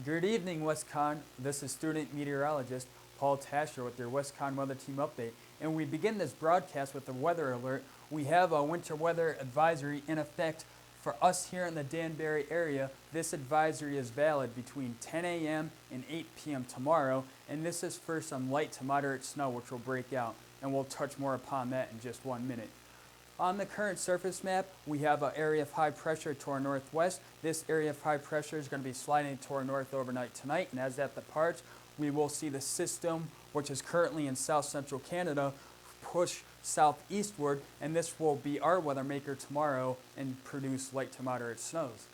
Good evening, WestCon. This is student meteorologist Paul Taschereau with your WestCon weather team update. And we begin this broadcast with a weather alert. We have a winter weather advisory in effect for us here in the Danbury area. This advisory is valid between 10 a.m. and 8 p.m. tomorrow, and this is for some light to moderate snow which will break out, and we'll touch more upon that in just 1 minute. On the current surface map, we have an area of high pressure to our northwest. This area of high pressure is going to be sliding to our north overnight tonight, and as that departs, we will see the system, which is currently in south central Canada, push southeastward, and this will be our weather maker tomorrow and produce light to moderate snows.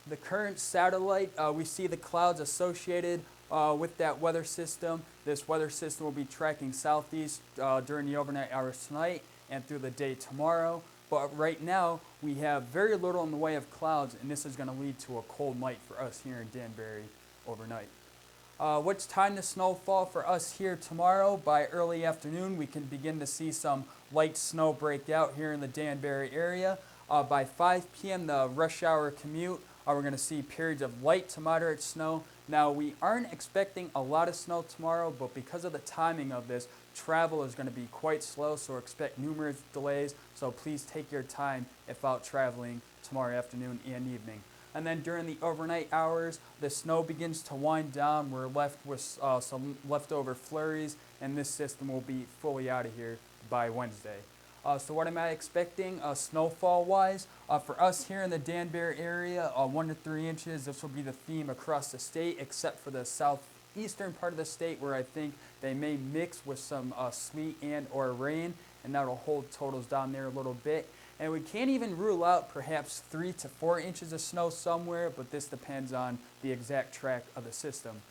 The current satellite, we see the clouds associated with that weather system. This weather system will be tracking southeast during the overnight hours tonight and through the day tomorrow. But right now, we have very little in the way of clouds, and this is going to lead to a cold night for us here in Danbury overnight. What's time to snowfall for us here tomorrow? By early afternoon, we can begin to see some light snow break out here in the Danbury area. By 5 p.m., the rush hour commute, we're going to see periods of light to moderate snow. Now, we aren't expecting a lot of snow tomorrow, but because of the timing of this, travel is going to be quite slow, so expect numerous delays. So please take your time if out traveling tomorrow afternoon and evening. And then during the overnight hours, the snow begins to wind down. We're left with some leftover flurries, and this system will be fully out of here by Wednesday. So what am I expecting snowfall-wise? For us here in the Danbury area, 1 to 3 inches. This will be the theme across the state, except for the southeastern part of the state, where I think they may mix with some sleet and or rain, and that'll hold totals down there a little bit. And we can't even rule out perhaps 3 to 4 inches of snow somewhere, but this depends on the exact track of the system.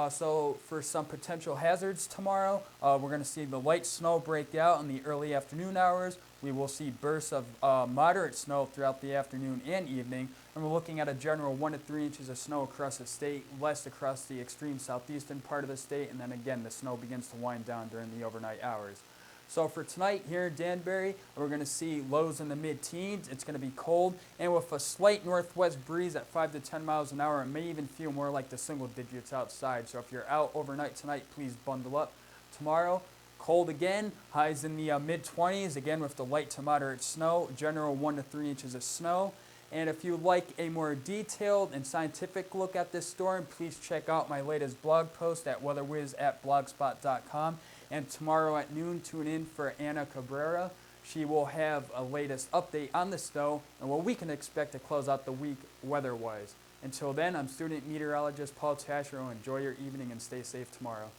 So for some potential hazards tomorrow, we're going to see the light snow break out in the early afternoon hours. We will see bursts of moderate snow throughout the afternoon and evening, and we're looking at a general 1 to 3 inches of snow across the state, less across the extreme southeastern part of the state, and then again the snow begins to wind down during the overnight hours. So for tonight here in Danbury, we're going to see lows in the mid-teens. It's going to be cold, and with a slight northwest breeze at 5 to 10 miles an hour, it may even feel more like the single digits outside. So if you're out overnight tonight, please bundle up. Tomorrow, cold again, highs in the mid-20s, again with the light to moderate snow, general 1 to 3 inches of snow. And if you'd like a more detailed and scientific look at this storm, please check out my latest blog post at weatherwiz@blogspot.com. And tomorrow at noon, tune in for Anna Cabrera. She will have a latest update on the snow and what we can expect to close out the week weather-wise. Until then, I'm student meteorologist Paul Taschereau. Enjoy your evening and stay safe tomorrow.